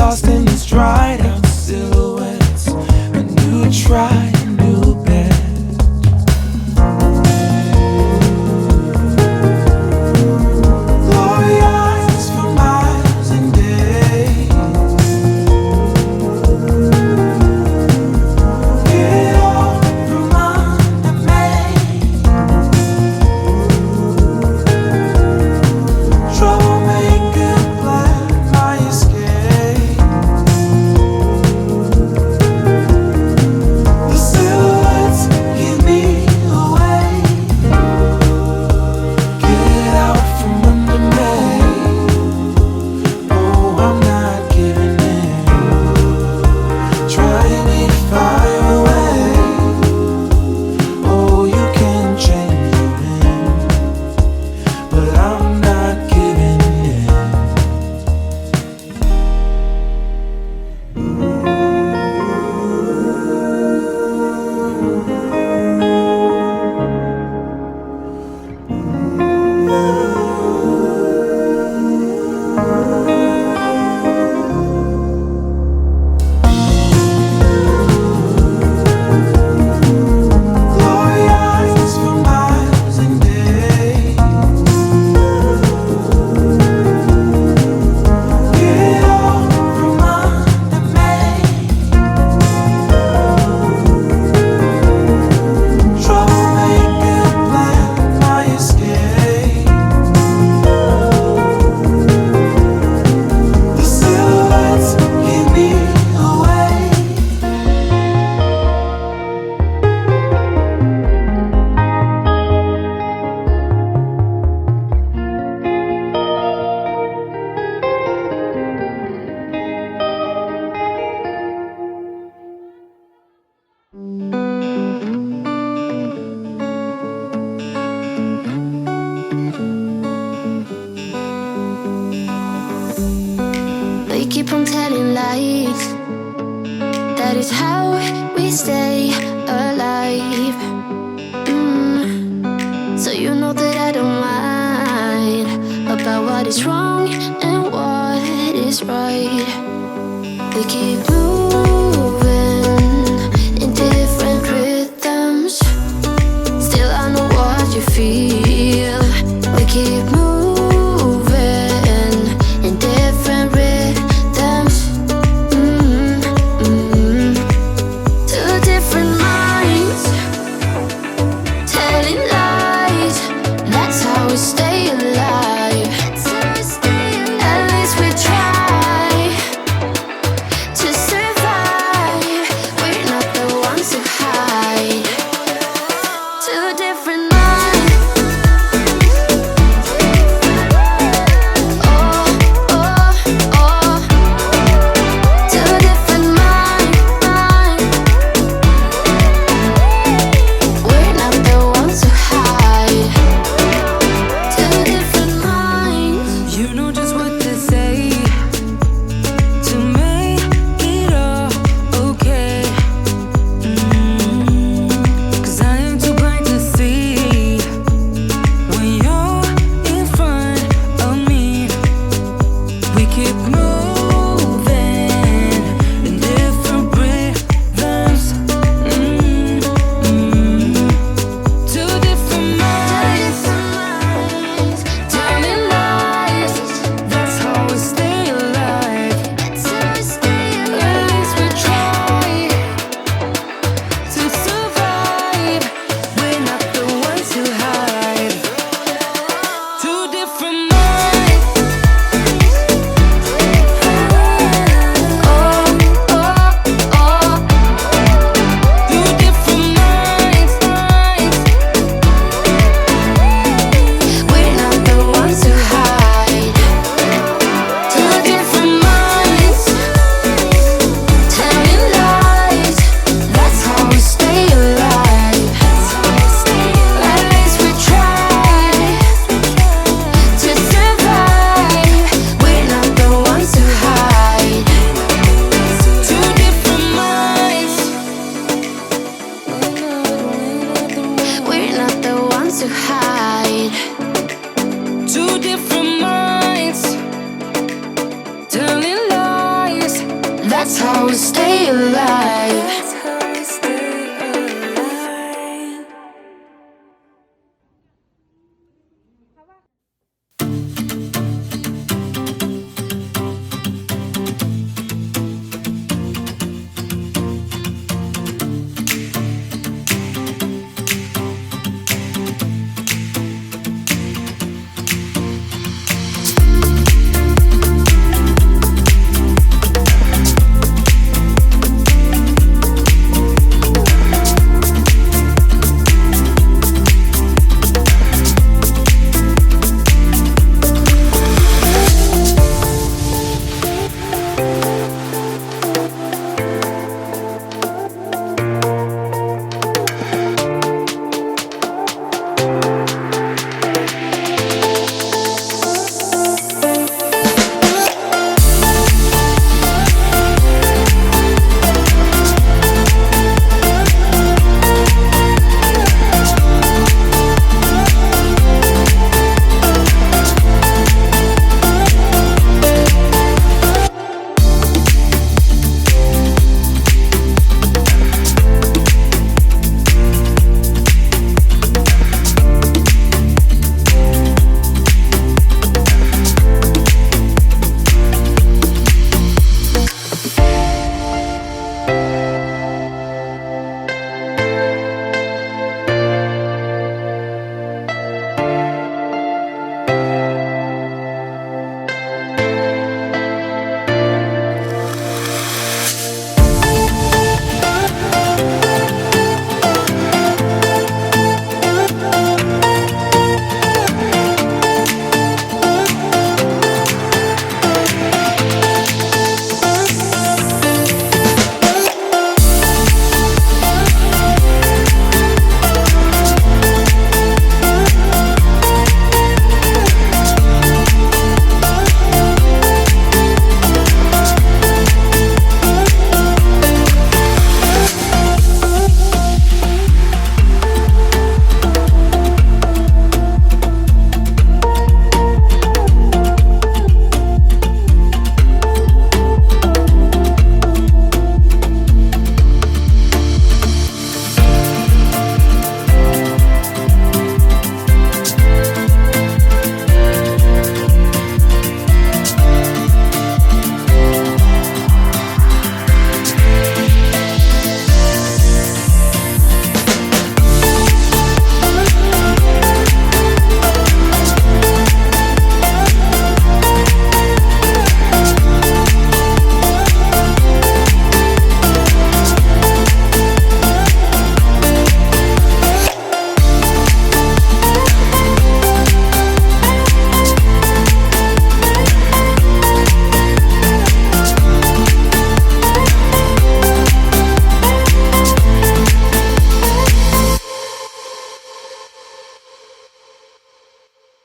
lost in these dried out silhouettes. A new try, a new bet. Glory eyes for miles and days. Get out from under me. Troublemaker, plan my escape. The silhouettes give me away. Get out from under me. Oh, I'm not giving in. Try me, fire away. Oh, you can change your mind, but I'm not giving in. Glory eyes for miles and days. Get out from under me. Troublemaker, plan my escape. The silhouettes give me away. We keep on telling lies. That is how we stay alive. So you know that I don't mind about what is wrong and what is right. We keep moving in different rhythms. Still I know what you feel. We keep moving in different rhythms. Two different minds telling lies. That's how we stay alive. At least we try to stay That's how we stay alive.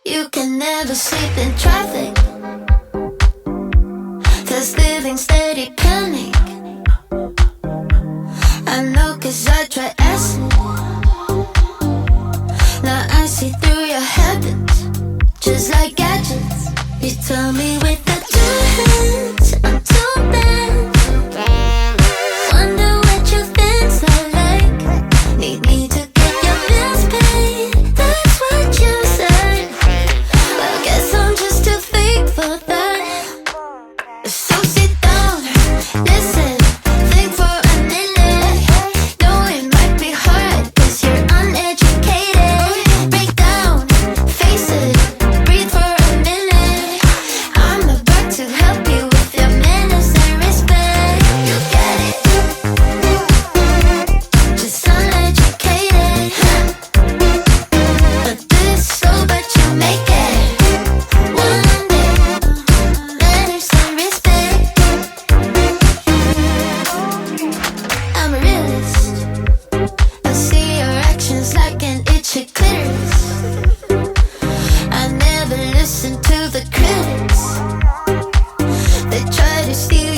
You can never sleep in traffic. There's living steady panic. I know 'cause I try acid. Now I see through your habits, just like gadgets. You tell me with the two hands I'm too bad. Wonder what you think's I like. Need me to get your bills paid. That's what you said. I guess I'm just too fake for that. So sit down, listen, think for a minute. Know it might be hard 'cause you're uneducated. Break down, face it, breathe for a minute. I'm about to help you with your manners and respect. You get it? Just uneducated. But this so but you make it. One day, manners and respect. I'm a realist. I see your actions like an itchy clitoris. I never listen to the critics. They try to steal